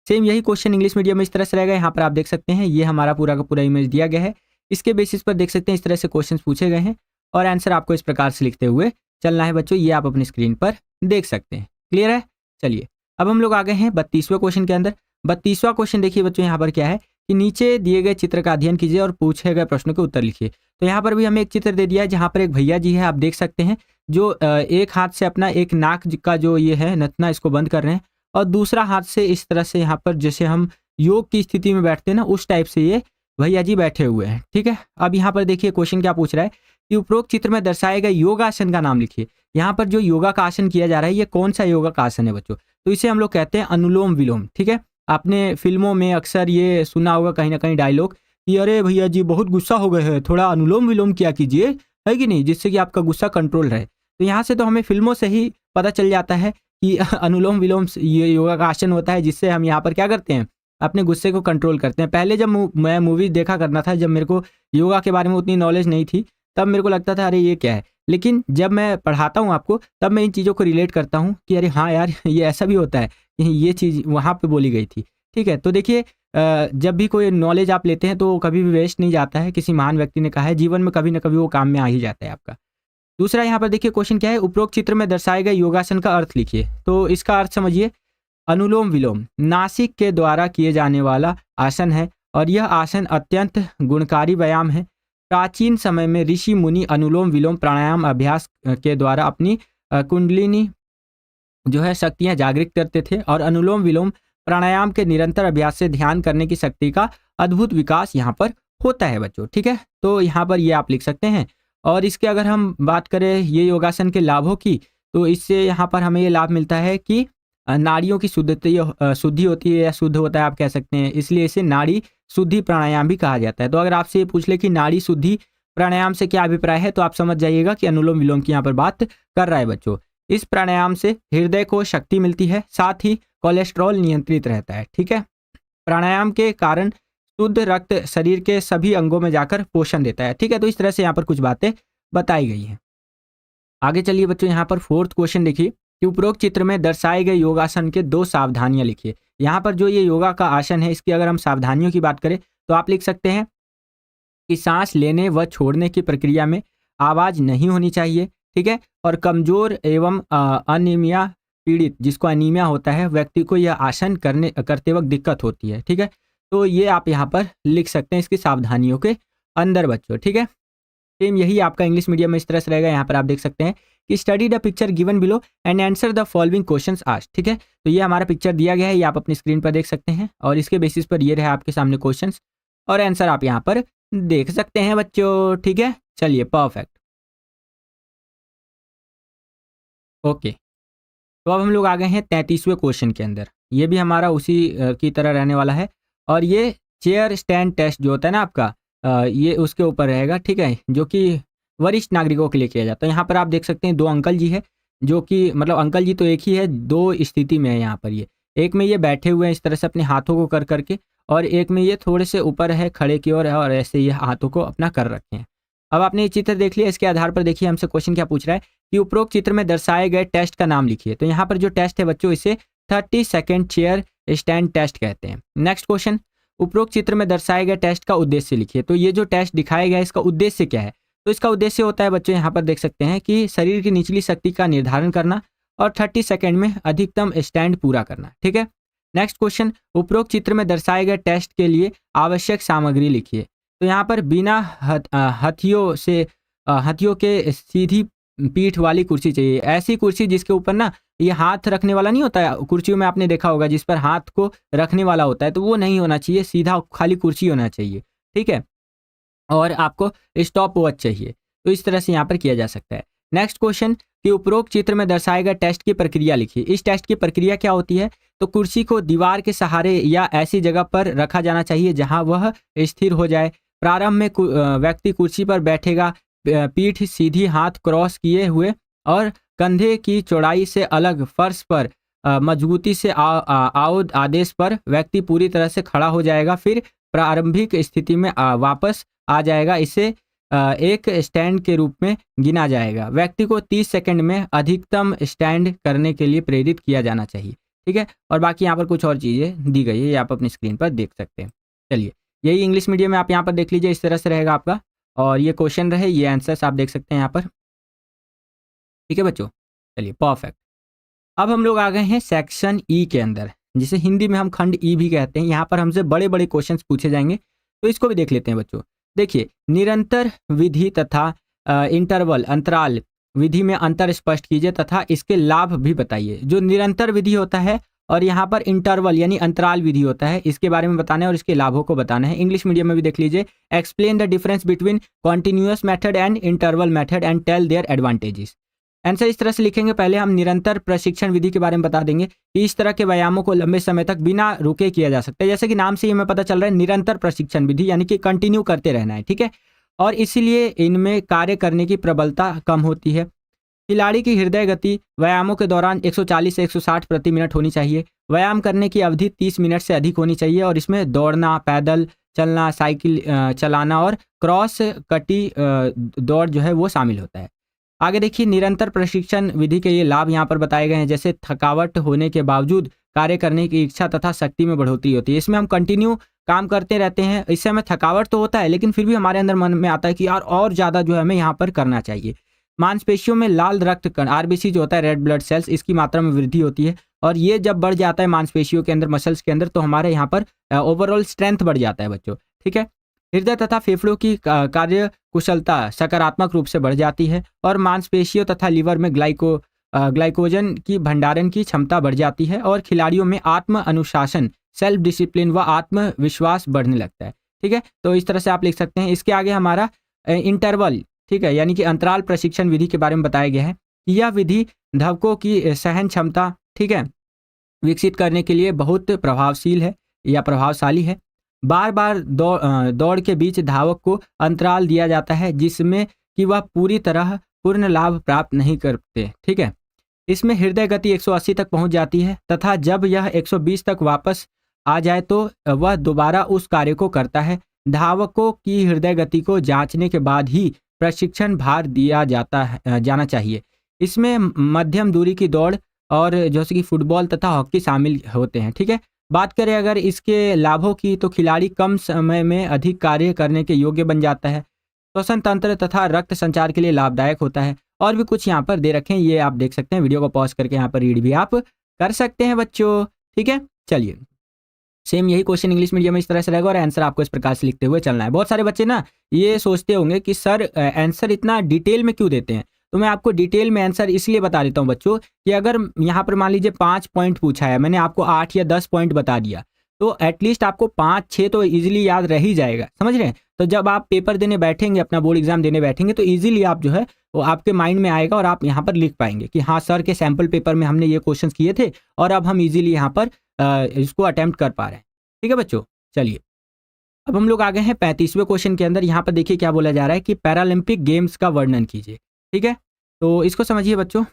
सेम यही क्वेश्चन इंग्लिश मीडियम में इस तरह से रहेगा। यहाँ पर आप देख सकते हैं, ये हमारा पूरा का पूरा इमेज दिया गया है, इसके बेसिस पर देख सकते हैं इस तरह से क्वेश्चन पूछे गए हैं, और आंसर आपको इस प्रकार से लिखते हुए चलना है बच्चों। ये आप अपनी स्क्रीन पर देख सकते हैं। क्लियर है? चलिए अब हम लोग आ गए हैं 32वें क्वेश्चन के अंदर। 32वां क्वेश्चन देखिए बच्चों, यहाँ पर क्या है कि नीचे दिए गए चित्र का अध्ययन कीजिए और पूछे गए प्रश्नों के उत्तर लिखिए। तो यहाँ पर भी हमें एक चित्र दे दिया है, जहाँ पर एक भैया जी है, आप देख सकते हैं, जो एक हाथ से अपना एक नाक का जो ये है नथना, इसको बंद कर रहे हैं, और दूसरा हाथ से इस तरह से यहाँ पर जैसे हम योग की स्थिति में बैठते हैं ना, उस टाइप से ये भैया जी बैठे हुए हैं। ठीक है, अब यहाँ पर देखिए क्वेश्चन क्या पूछ रहा है कि उपरोक्त चित्र में दर्शाए गए योगासन का नाम लिखिए। यहाँ पर जो योगा का आसन किया जा रहा है, ये कौन सा योगा का आसन है बच्चों? तो इसे हम लोग कहते हैं अनुलोम विलोम। ठीक है, आपने फिल्मों में अक्सर ये सुना होगा कहीं ना कहीं डायलॉग कि अरे भैया जी बहुत गुस्सा हो गए हैं, थोड़ा अनुलोम विलोम किया कीजिए, है कि नहीं, जिससे कि आपका गुस्सा कंट्रोल रहे। तो यहाँ से तो हमें फिल्मों से ही पता चल जाता है कि अनुलोम विलोम ये योगा का आसन होता है, जिससे हम यहाँ पर क्या करते हैं, अपने गुस्से को कंट्रोल करते हैं। पहले जब मैं मूवी देखा करना था, जब मेरे को योगा के बारे में उतनी नॉलेज नहीं थी, तब मेरे को लगता था अरे ये क्या है, लेकिन जब मैं पढ़ाता हूँ आपको, तब मैं इन चीज़ों को रिलेट करता हूँ कि अरे हाँ यार, ये ऐसा भी होता है, ये चीज़ वहाँ पे बोली गई थी। ठीक है, तो देखिए जब भी कोई नॉलेज आप लेते हैं तो कभी भी वेस्ट नहीं जाता है। किसी महान व्यक्ति ने कहा है, जीवन में कभी ना कभी वो काम में आ ही जाता है आपका। दूसरा यहाँ पर देखिए क्वेश्चन क्या है, उपरोक्त चित्र में दर्शाए गए योगासन का अर्थ लिखिए। तो इसका अर्थ समझिए, अनुलोम विलोम नासिक के द्वारा किए जाने वाला आसन है, और यह आसन अत्यंत गुणकारी व्यायाम है। प्राचीन समय में ऋषि मुनि अनुलोम विलोम प्राणायाम अभ्यास के द्वारा अपनी कुंडलिनी जो है शक्तियां जागृत करते थे, और अनुलोम विलोम प्राणायाम के निरंतर अभ्यास से ध्यान करने की शक्ति का अद्भुत विकास यहाँ पर होता है बच्चों। ठीक है, तो यहाँ पर ये आप लिख सकते हैं। और इसके अगर हम बात करें ये योगासन के लाभों की, तो इससे यहाँ पर हमें ये लाभ मिलता है कि नाड़ियों की शुद्धि होती है, या शुद्ध होता है आप कह सकते हैं, इसलिए इसे नाड़ी शुद्धि प्राणायाम भी कहा जाता है। तो अगर आपसे ये पूछ ले कि नाड़ी शुद्धि प्राणायाम से क्या अभिप्राय है, तो आप समझ जाइएगा कि अनुलोम विलोम की यहाँ पर बात कर रहा है बच्चों। इस प्राणायाम से हृदय को शक्ति मिलती है, साथ ही कोलेस्ट्रॉल नियंत्रित रहता है। ठीक है, प्राणायाम के कारण शुद्ध रक्त शरीर के सभी अंगों में जाकर पोषण देता है। ठीक है, तो इस तरह से यहाँ पर कुछ बातें बताई गई हैं। आगे चलिए बच्चों, यहाँ पर 4th क्वेश्चन देखिए कि उपरोक्त चित्र में दर्शाए गए योगासन के 2 सावधानियां लिखिए। यहाँ पर जो ये योगा का आसन है, इसकी अगर हम सावधानियों की बात करें तो आप लिख सकते हैं कि सांस लेने व छोड़ने की प्रक्रिया में आवाज नहीं होनी चाहिए। ठीक है, और कमजोर एवं अनीमिया पीड़ित, जिसको अनीमिया होता है, व्यक्ति को यह आसन करते वक्त दिक्कत होती है। ठीक है, तो ये आप यहाँ पर लिख सकते हैं इसकी सावधानियों के अंदर बच्चों। ठीक है, सेम यही आपका इंग्लिश मीडियम में इस तरह से रहेगा। यहाँ पर आप देख सकते हैं कि study the picture given below and answer the following questions asked. ठीक है, तो ये हमारा पिक्चर दिया गया है, ये आप अपनी स्क्रीन पर देख सकते हैं, और इसके बेसिस पर ये रहे आपके सामने क्वेश्चंस, और आंसर आप यहाँ पर देख सकते हैं बच्चों। ठीक है, चलिए परफेक्ट, ओके। तो अब हम लोग आ गए हैं 33वें क्वेश्चन के अंदर। ये भी हमारा उसी की तरह रहने वाला है, और ये चेयर स्टैंड टेस्ट जो होता है ना आपका, ये उसके ऊपर रहेगा। ठीक है, जो कि वरिष्ठ नागरिकों के लिए किया जाता है। यहाँ पर आप देख सकते हैं 2 अंकल जी है, जो कि मतलब अंकल जी तो एक ही है, दो स्थिति में है यहाँ पर ये। एक में ये बैठे हुए हैं इस तरह से अपने हाथों को कर करके, और एक में ये थोड़े से ऊपर है, खड़े की ओर है, और ऐसे ये हाथों को अपना कर रखे हैं। अब आपने ये चित्र देख लिया, इसके आधार पर देखिए हमसे क्वेश्चन क्या पूछ रहा है कि उपरोक्त चित्र में दर्शाए गए टेस्ट का नाम लिखिए। तो यहाँ पर जो टेस्ट है बच्चों, इसे 30 सेकेंड चेयर स्टैंड टेस्ट कहते हैं। नेक्स्ट क्वेश्चन, उपरोक्त चित्र में दर्शाए गए टेस्ट का उद्देश्य लिखिए। तो ये जो टेस्ट दिखाया गया है इसका उद्देश्य क्या है? तो इसका उद्देश्य होता है बच्चों, यहाँ पर देख सकते हैं कि शरीर की निचली शक्ति का निर्धारण करना और 30 सेकेंड में अधिकतम स्टैंड पूरा करना। ठीक है। नेक्स्ट क्वेश्चन, उपरोक्त चित्र में दर्शाए गए टेस्ट के लिए आवश्यक सामग्री लिखिए। तो यहाँ पर बिना हथियों के सीधी पीठ वाली कुर्सी चाहिए। ऐसी कुर्सी जिसके ऊपर ना ये हाथ रखने वाला नहीं होता है, कुर्सियों में आपने देखा होगा जिस पर हाथ को रखने वाला होता है, तो वो नहीं होना चाहिए, सीधा खाली कुर्सी होना चाहिए। ठीक है। और आपको स्टॉप वॉच चाहिए। तो इस तरह से यहाँ पर किया जा सकता है। नेक्स्ट क्वेश्चन, कि उपरोक्त चित्र में दर्शाए गए टेस्ट की प्रक्रिया लिखिए। इस टेस्ट की प्रक्रिया क्या होती है? तो कुर्सी को दीवार के सहारे या ऐसी जगह पर रखा जाना चाहिए जहां वह स्थिर हो जाए। प्रारंभ में व्यक्ति कुर्सी पर बैठेगा, पीठ सीधी, हाथ क्रॉस किए हुए और कंधे की चौड़ाई से अलग फर्श पर मजबूती से आओ आदेश पर व्यक्ति पूरी तरह से खड़ा हो जाएगा, फिर प्रारंभिक स्थिति में वापस आ जाएगा। इसे एक स्टैंड के रूप में गिना जाएगा। व्यक्ति को 30 सेकंड में अधिकतम स्टैंड करने के लिए प्रेरित किया जाना चाहिए। ठीक है। और बाकी यहाँ पर कुछ और चीज़ें दी गई है, ये आप अपनी स्क्रीन पर देख सकते हैं। चलिए, यही इंग्लिश मीडियम में आप यहाँ पर देख लीजिए, इस तरह से रहेगा आपका। और ये क्वेश्चन रहे, ये आंसर्स आप देख सकते हैं यहाँ पर। ठीक है बच्चों, चलिए परफेक्ट। अब हम लोग आ गए हैं सेक्शन ई के अंदर, जिसे हिंदी में हम खंड ई भी कहते हैं। यहाँ पर हमसे बड़े बड़े क्वेश्चंस पूछे जाएंगे, तो इसको भी देख लेते हैं बच्चों। देखिए, निरंतर विधि तथा इंटरवल अंतराल विधि में अंतर स्पष्ट कीजिए तथा इसके लाभ भी बताइए। जो निरंतर विधि होता है और यहाँ पर इंटरवल यानी अंतराल विधि होता है, इसके बारे में बताना है और इसके लाभों को बताना है। इंग्लिश मीडियम में भी देख लीजिए, explain the difference between continuous method and interval method and tell their advantages. Answer इस तरह से लिखेंगे, पहले हम निरंतर प्रशिक्षण विधि के बारे में बता देंगे कि इस तरह के व्यायामों को लंबे समय तक बिना रुके किया जा सकता है। जैसे कि नाम से ही हमें पता चल रहा है, निरंतर प्रशिक्षण विधि यानी कि कंटिन्यू करते रहना है। ठीक है। और इसीलिए इनमें कार्य करने की प्रबलता कम होती है। खिलाड़ी की हृदय गति व्यायामों के दौरान 140 से 160 प्रति मिनट होनी चाहिए। व्यायाम करने की अवधि 30 मिनट से अधिक होनी चाहिए और इसमें दौड़ना, पैदल चलना, साइकिल चलाना और क्रॉस कटी दौड़ जो है वो शामिल होता है। आगे देखिए, निरंतर प्रशिक्षण विधि के ये लाभ यहाँ पर बताए गए हैं। जैसे थकावट होने के बावजूद कार्य करने की इच्छा तथा शक्ति में बढ़ोतरी होती है। इसमें हम कंटिन्यू काम करते रहते हैं, इससे हमें थकावट तो होता है, लेकिन फिर भी हमारे अंदर मन में आता है कि यार और ज़्यादा जो है हमें यहाँ पर करना चाहिए। मांसपेशियों में लाल रक्त कण आरबीसी जो होता है, रेड ब्लड सेल्स, इसकी मात्रा में वृद्धि होती है और ये जब बढ़ जाता है मांसपेशियों के अंदर, मसल्स के अंदर, तो हमारे यहाँ पर ओवरऑल स्ट्रेंथ बढ़ जाता है बच्चों। ठीक है। हृदय तथा फेफड़ों की कार्य कुशलता सकारात्मक रूप से बढ़ जाती है और मांसपेशियों तथा लीवर में ग्लाइकोजन की भंडारण की क्षमता बढ़ जाती है और खिलाड़ियों में आत्म अनुशासन, सेल्फ डिसिप्लिन व आत्मविश्वास बढ़ने लगता है। ठीक है। तो इस तरह से आप लिख सकते हैं। इसके आगे हमारा इंटरवल, ठीक है, यानी कि अंतराल प्रशिक्षण विधि के बारे में बताया गया है। यह विधि धवकों की सहन क्षमता, ठीक है, विकसित करने के लिए बहुत प्रभावशील है या प्रभावशाली है। बार बार दौड़ के बीच धावक को अंतराल दिया जाता है जिसमें कि वह पूरी तरह पूर्ण लाभ प्राप्त नहीं करते। ठीक है। इसमें हृदय गति 180 तक पहुंच जाती है तथा जब यह 120 तक वापस आ जाए तो वह दोबारा उस कार्य को करता है। धावकों की हृदय गति को जांचने के बाद ही प्रशिक्षण भार दिया जाना चाहिए। इसमें मध्यम दूरी की दौड़ और जैसे कि फुटबॉल तथा हॉकी शामिल होते हैं। ठीक है। बात करें अगर इसके लाभों की, तो खिलाड़ी कम समय में अधिक कार्य करने के योग्य बन जाता है। श्वसन तंत्र तथा रक्त संचार के लिए लाभदायक होता है। और भी कुछ यहाँ पर दे रखे हैं, ये आप देख सकते हैं। वीडियो को पॉज करके यहाँ पर रीड भी आप कर सकते हैं बच्चों। ठीक है। चलिए, सेम यही क्वेश्चन इंग्लिश मीडियम में इस तरह से रहेगा और आंसर आपको इस प्रकार से लिखते हुए चलना है। बहुत सारे बच्चे ना ये सोचते होंगे कि सर आंसर इतना डिटेल में क्यों देते हैं, तो मैं आपको डिटेल में आंसर इसलिए बता देता हूँ बच्चों कि अगर यहाँ पर मान लीजिए 5 पॉइंट पूछा है, मैंने आपको 8 या 10 पॉइंट बता दिया, तो एटलीस्ट आपको 5-6 तो इजीली याद रह ही जाएगा। समझ रहे हैं। तो जब आप पेपर देने बैठेंगे, अपना बोर्ड एग्जाम देने बैठेंगे, तो इजीली आप जो है वो आपके माइंड में आएगा और आप यहाँ पर लिख पाएंगे कि हाँ सर के सैम्पल पेपर में हमने ये क्वेश्चन किए थे और अब हम इजीली यहाँ पर इसको अटेम्प्ट कर पा रहे हैं। ठीक है बच्चों। चलिए, अब हम लोग आ गए हैं 35वें क्वेश्चन के अंदर। यहाँ पर देखिए क्या बोला जा रहा है कि पैरालंपिक गेम्स का वर्णन कीजिए। ठीक है। तो इसको समझिए बच्चों।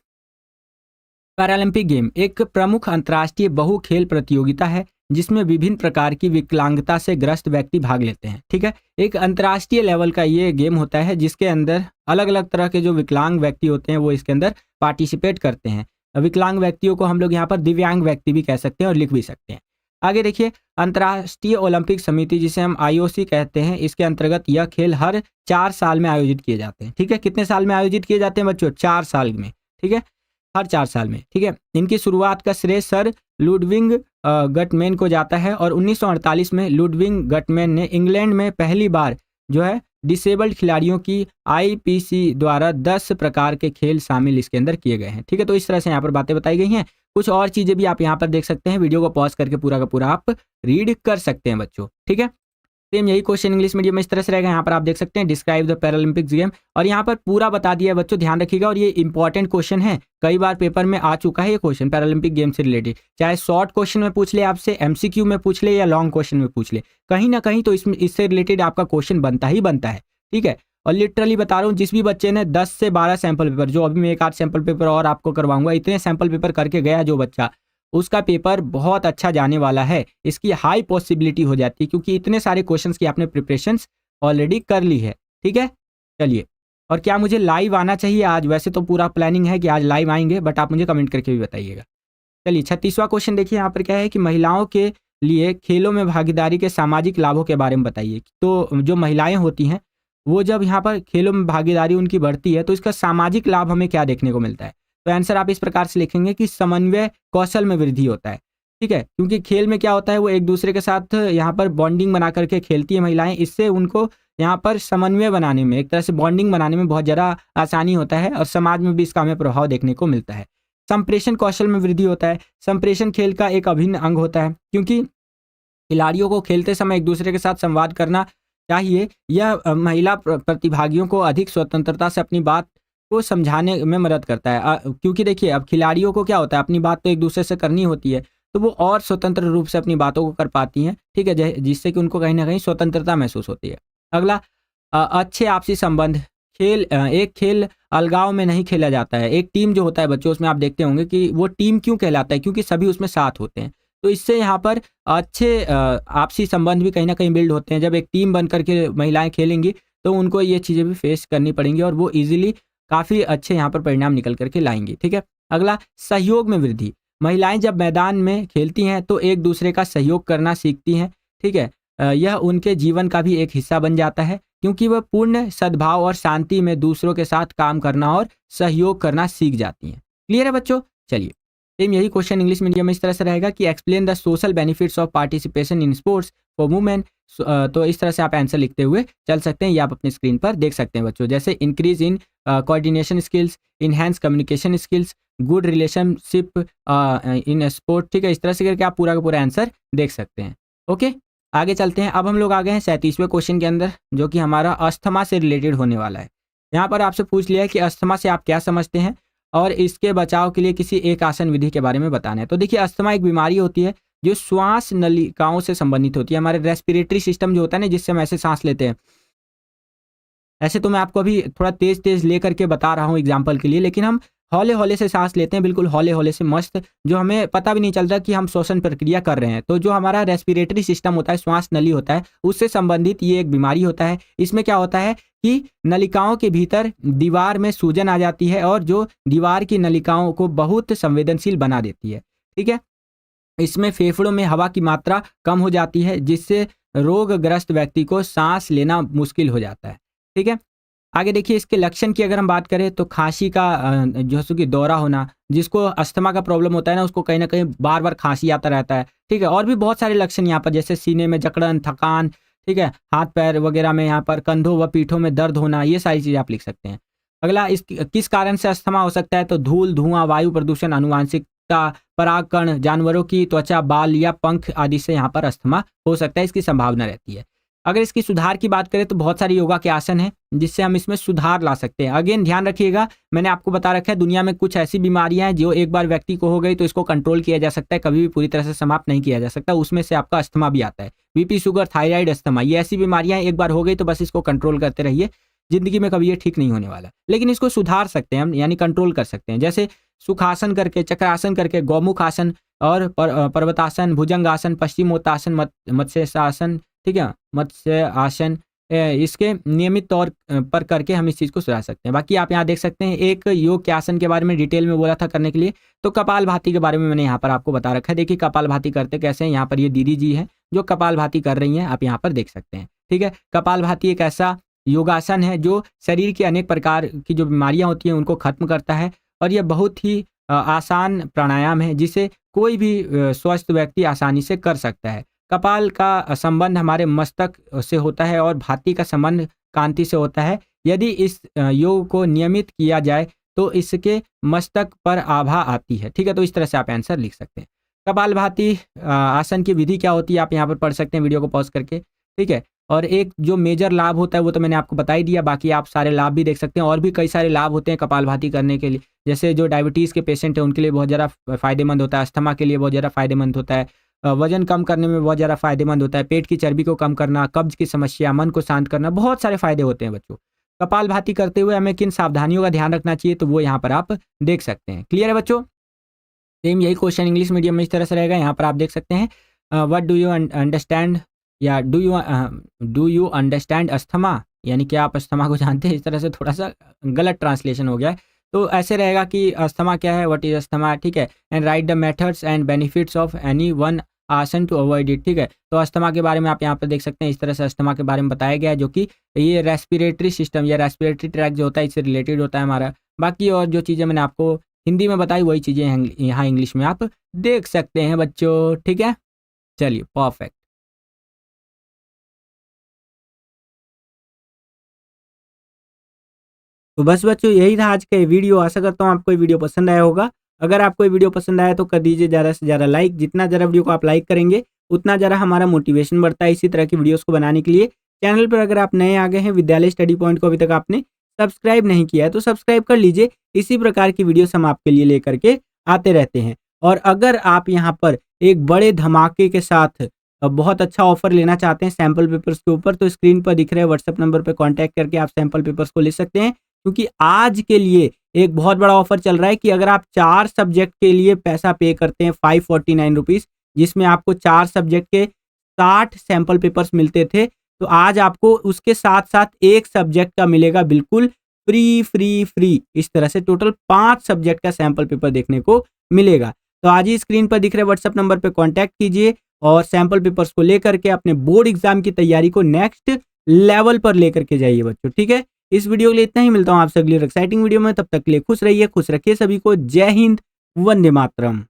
पैरालंपिक गेम एक प्रमुख अंतर्राष्ट्रीय बहु खेल प्रतियोगिता है जिसमें विभिन्न प्रकार की विकलांगता से ग्रस्त व्यक्ति भाग लेते हैं। ठीक है, एक अंतर्राष्ट्रीय लेवल का ये गेम होता है जिसके अंदर अलग अलग तरह के जो विकलांग व्यक्ति होते हैं वो इसके अंदर पार्टिसिपेट करते हैं। विकलांग व्यक्तियों को हम लोग यहाँ पर दिव्यांग व्यक्ति भी कह सकते हैं और लिख भी सकते हैं। आगे देखिए, अंतर्राष्ट्रीय ओलंपिक समिति जिसे हम IOC कहते हैं, इसके अंतर्गत यह खेल हर 4 साल में आयोजित किए जाते हैं। ठीक है, कितने साल में आयोजित किए जाते हैं बच्चों? 4 साल में। ठीक है, हर 4 साल में। ठीक है, इनकी शुरुआत का श्रेय सर लुडविग गटमैन को जाता है और 1948 में लुडविग गटमैन ने इंग्लैंड में पहली बार जो है डिसेबल्ड खिलाड़ियों की IPC द्वारा 10 प्रकार के खेल शामिल इसके अंदर किए गए हैं। ठीक है, तो इस तरह से यहाँ पर बातें बताई गई हैं। कुछ और चीजें भी आप यहाँ पर देख सकते हैं, वीडियो को पॉज करके पूरा का पूरा आप रीड कर सकते हैं बच्चों। ठीक है, सेम यही क्वेश्चन इंग्लिश मीडियम में इस तरह से रहेगा। यहाँ पर आप देख सकते हैं डिस्क्राइब द पैरालंपिक्स गेम, और यहाँ पर पूरा बता दिया है बच्चों, ध्यान रखिएगा। और ये इंपॉर्टेंट क्वेश्चन है, कई बार पेपर में आ चुका है ये क्वेश्चन पैरालंपिक गेम से रिलेटेड। चाहे शॉर्ट क्वेश्चन में पूछ ले आपसे, MCQ में पूछ ले या लॉन्ग क्वेश्चन में पूछ ले, कहीं ना कहीं तो इससे रिलेटेड आपका क्वेश्चन बनता ही बनता है। ठीक है, और लिटरली बता रहा हूँ, जिस भी बच्चे ने 10 से 12 सैंपल पेपर, जो अभी मैं एक आध सैंपल पेपर और आपको करवाऊंगा, इतने सैंपल पेपर करके गया जो बच्चा, उसका पेपर बहुत अच्छा जाने वाला है। इसकी हाई पॉसिबिलिटी हो जाती है क्योंकि इतने सारे क्वेश्चंस की आपने प्रिपरेशंस ऑलरेडी कर ली है। ठीक है, चलिए, और क्या मुझे लाइव आना चाहिए आज? वैसे तो पूरा प्लानिंग है कि आज लाइव आएंगे, बट आप मुझे कमेंट करके भी बताइएगा। चलिए, 36वां क्वेश्चन देखिए, यहाँ पर क्या है कि महिलाओं के लिए खेलों में भागीदारी के सामाजिक लाभों के बारे में बताइए। तो जो महिलाएं होती हैं वो जब यहाँ पर खेलों में भागीदारी उनकी बढ़ती है तो इसका सामाजिक लाभ हमें क्या देखने को मिलता है? तो आंसर आप इस प्रकार से लिखेंगे कि समन्वय कौशल में वृद्धि होता है। ठीक है, क्योंकि खेल में क्या होता है, वो एक दूसरे के साथ यहाँ पर बॉन्डिंग बना करके खेलती है महिलाएं, इससे उनको यहाँ पर समन्वय बनाने में, एक तरह से बॉन्डिंग बनाने में बहुत ज़्यादा आसानी होता है और समाज में भी इसका हमें प्रभाव देखने को मिलता है। संप्रेषण कौशल में वृद्धि होता है। संप्रेषण खेल का एक अभिन्न अंग होता है क्योंकि खिलाड़ियों को खेलते समय एक दूसरे के साथ संवाद करना चाहिए। यह महिला प्रतिभागियों को अधिक स्वतंत्रता से अपनी बात को समझाने में मदद करता है, क्योंकि देखिए अब खिलाड़ियों को क्या होता है, अपनी बात तो एक दूसरे से करनी होती है, तो वो और स्वतंत्र रूप से अपनी बातों को कर पाती हैं। ठीक है, जिससे कि उनको कहीं ना कहीं स्वतंत्रता महसूस होती है। अगला, अच्छे आपसी संबंध। एक खेल अलगाव में नहीं खेला जाता है। एक टीम जो होता है बच्चों, उसमें आप देखते होंगे कि वो टीम क्यों कहलाता है, क्योंकि सभी उसमें साथ होते हैं। तो इससे यहाँ पर अच्छे आपसी संबंध भी कहीं ना कहीं बिल्ड होते हैं। जब एक टीम बन करके महिलाएं खेलेंगी तो उनको ये चीज़ें भी फेस करनी पड़ेंगी और वो इजीली काफ़ी अच्छे यहाँ पर परिणाम निकल करके लाएंगी। ठीक है, अगला, सहयोग में वृद्धि। महिलाएं जब मैदान में खेलती हैं तो एक दूसरे का सहयोग करना सीखती हैं। ठीक है, यह उनके जीवन का भी एक हिस्सा बन जाता है क्योंकि वह पूर्ण सद्भाव और शांति में दूसरों के साथ काम करना और सहयोग करना सीख जाती हैं। क्लियर है बच्चों? चलिए, सेम यही क्वेश्चन इंग्लिश मीडियम में इस तरह से रहेगा कि explain the social benefits of participation in sports for women. तो इस तरह से आप आंसर लिखते हुए चल सकते हैं, ये आप अपनी स्क्रीन पर देख सकते हैं बच्चों। जैसे increase in coordination skills, enhance communication skills, good relationship in sport. ठीक है, इस तरह से करके आप पूरा का पूरा आंसर देख सकते हैं। ओके, आगे चलते हैं। अब हम लोग आ गए हैं 37वें क्वेश्चन के अंदर, जो कि हमारा अस्थमा से रिलेटेड होने वाला है। यहाँ पर आपसे पूछ लिया है कि अस्थमा से आप क्या समझते हैं और इसके बचाव के लिए किसी एक आसन विधि के बारे में बताना है। तो देखिए, अस्थमा एक बीमारी होती है जो श्वास नलिकाओं से संबंधित होती है। हमारे रेस्पिरेटरी सिस्टम जो होता है ना, जिससे हम ऐसे सांस लेते हैं, ऐसे तो मैं आपको अभी थोड़ा तेज तेज ले करके बता रहा हूँ एग्जाम्पल के लिए, लेकिन हम हौले हौले से सांस लेते हैं, बिल्कुल हौले हौले से मस्त, जो हमें पता भी नहीं चलता कि हम श्वसन प्रक्रिया कर रहे हैं। तो जो हमारा रेस्पिरेटरी सिस्टम होता है, श्वास नली होता है, उससे संबंधित ये एक बीमारी होता है। इसमें क्या होता है कि नलिकाओं के भीतर दीवार में सूजन आ जाती है और जो दीवार की नलिकाओं को बहुत संवेदनशील बना देती है। ठीक है, इसमें फेफड़ों में हवा की मात्रा कम हो जाती है, जिससे रोगग्रस्त व्यक्ति को सांस लेना मुश्किल हो जाता है। ठीक है, आगे देखिए, इसके लक्षण की अगर हम बात करें तो खांसी का जो कि दौरा होना, जिसको अस्थमा का प्रॉब्लम होता है ना, उसको कहीं ना कहीं बार बार खांसी आता रहता है। ठीक है, और भी बहुत सारे लक्षण यहाँ पर, जैसे सीने में जकड़न, थकान, ठीक है, हाथ पैर वगैरह में, यहाँ पर कंधों व पीठों में दर्द होना, ये सारी चीज़ें आप लिख सकते हैं। अगला, किस कारण से अस्थमा हो सकता है? तो धूल, धुआं, वायु प्रदूषण, आनुवांशिकता, परागकण, जानवरों की त्वचा, बाल या पंख आदि से यहाँ पर अस्थमा हो सकता है, इसकी संभावना रहती है। अगर इसकी सुधार की बात करें तो बहुत सारे योगा के आसन हैं जिससे हम इसमें सुधार ला सकते हैं। अगेन ध्यान रखिएगा, मैंने आपको बता रखा है दुनिया में कुछ ऐसी बीमारियां हैं जो एक बार व्यक्ति को हो गई तो इसको कंट्रोल किया जा सकता है, कभी भी पूरी तरह से समाप्त नहीं किया जा सकता। उसमें से आपका अस्थमा भी आता है। बीपी, शुगर, थायराइड, अस्थमा, ये ऐसी बीमारियां एक बार हो गई तो बस इसको कंट्रोल करते रहिए, ज़िंदगी में कभी ये ठीक नहीं होने वाला। लेकिन इसको सुधार सकते हैं हम, यानी कंट्रोल कर सकते हैं। जैसे सुखासन करके, चक्रासन करके, गौमुख आसन और पर्वतासन, भुजंगासन, पश्चिमोत्तासन, मत्स्यासन, ठीक है? मत्स्य आसन, इसके नियमित तौर पर करके हम इस चीज़ को सुधार सकते हैं। बाकी आप यहाँ देख सकते हैं एक योग के आसन के बारे में डिटेल में बोला था करने के लिए, तो कपालभाति के बारे में मैंने यहाँ पर आपको बता रखा है। देखिए कपालभाति करते कैसे हैं, यहाँ पर ये दीदी जी हैं जो कपालभाति कर रही हैं, आप यहाँ पर देख सकते हैं, ठीक है? कपालभाति एक ऐसा योगासन है जो शरीर की अनेक प्रकार की जो बीमारियाँ होती हैं उनको खत्म करता है और ये बहुत ही आसान प्राणायाम है जिसे कोई भी स्वस्थ व्यक्ति आसानी से कर सकता है। कपाल का संबंध हमारे मस्तक से होता है और भाती का संबंध कांति से होता है। यदि इस योग को नियमित किया जाए तो इसके मस्तक पर आभा आती है, ठीक है? तो इस तरह से आप आंसर लिख सकते हैं। कपालभाति आसन की विधि क्या होती है आप यहाँ पर पढ़ सकते हैं वीडियो को पॉज करके, ठीक है? और एक जो मेजर लाभ होता है वो तो मैंने आपको बता ही दिया, बाकी आप सारे लाभ भी देख सकते हैं। और भी कई सारे लाभ होते हैं कपालभाति करने के लिए, जैसे जो डायबिटीज़ के पेशेंट हैं उनके लिए बहुत ज़्यादा फ़ायदेमंद होता है, अस्थमा के लिए बहुत ज़्यादा फ़ायदेमंद होता है, वजन कम करने में बहुत ज़्यादा फ़ायदेमंद होता है, पेट की चर्बी को कम करना, कब्ज़ की समस्या, मन को शांत करना, बहुत सारे फ़ायदे होते हैं बच्चों। कपालभाति करते हुए हमें किन सावधानियों का ध्यान रखना चाहिए तो वो यहाँ पर आप देख सकते हैं। क्लियर है बच्चों? सेम यही क्वेश्चन इंग्लिश मीडियम में इस तरह से रहेगा, यहाँ पर आप देख सकते हैं व्हाट डू यू अंडरस्टैंड या डू यू अंडरस्टैंड अस्थमा, यानी कि आप अस्थमा को जानते हैं। इस तरह से थोड़ा सा गलत ट्रांसलेशन हो गया है, तो ऐसे रहेगा कि अस्थमा क्या है, व्हाट इज अस्थमा, ठीक है? And right the methods and benefits of any one आसन टू अवॉइड इट, ठीक है? तो अस्थमा के बारे में आप यहाँ पर देख सकते हैं, इस तरह से अस्थमा के बारे में बताया गया है जो कि ये रेस्पिरेटरी सिस्टम या रेस्पिरेटरी ट्रैक जो होता है इससे रिलेटेड होता है हमारा। बाकी और जो चीज़ें मैंने आपको हिंदी में बताई वही चीज़ें यहाँ इंग्लिश में आप देख सकते हैं बच्चों, ठीक है? चलिए परफेक्ट। तो बस बच्चों यही था आज का ये वीडियो। आशा करता हूँ आपको ये वीडियो पसंद आया होगा। अगर आपको ये वीडियो पसंद आया तो कर दीजिए ज़्यादा से ज़्यादा लाइक। जितना ज़्यादा वीडियो को आप लाइक करेंगे उतना ज़्यादा हमारा मोटिवेशन बढ़ता है इसी तरह की वीडियोस को बनाने के लिए। चैनल पर अगर आप नए आ गए हैं, विद्यालय स्टडी पॉइंट को अभी तक आपने सब्सक्राइब नहीं किया है तो सब्सक्राइब कर लीजिए। इसी प्रकार की वीडियोस हम आपके लिए लेकर के आते रहते हैं। और अगर आप यहाँ पर एक बड़े धमाके के साथ बहुत अच्छा ऑफर लेना चाहते हैं सैंपल पेपर्स के ऊपर, तो स्क्रीन पर दिख रहे व्हाट्सएप नंबर पर कॉन्टैक्ट करके आप सैंपल पेपर्स को ले सकते हैं। क्योंकि आज के लिए एक बहुत बड़ा ऑफर चल रहा है कि अगर आप 4 सब्जेक्ट के लिए पैसा पे करते हैं 549 रुपीज़, जिसमें आपको 4 सब्जेक्ट के 60 सैंपल पेपर्स मिलते थे, तो आज आपको उसके साथ-साथ एक सब्जेक्ट का मिलेगा बिल्कुल फ्री। इस तरह से टोटल 5 सब्जेक्ट का सैंपल पेपर देखने को मिलेगा। तो आज ही स्क्रीन पर दिख रहे व्हाट्सएप नंबर पे कॉन्टैक्ट कीजिए और सैंपल पेपर्स को लेकर के अपने बोर्ड एग्जाम की तैयारी को नेक्स्ट लेवल पर लेकर के जाइए बच्चों, ठीक है? इस वीडियो के लिए इतना ही। मिलता हूं आपसे अगली एक्साइटिंग वीडियो में, तब तक के लिए खुश रहिए, खुश रखिए सभी को। जय हिंद, वंदे मातरम।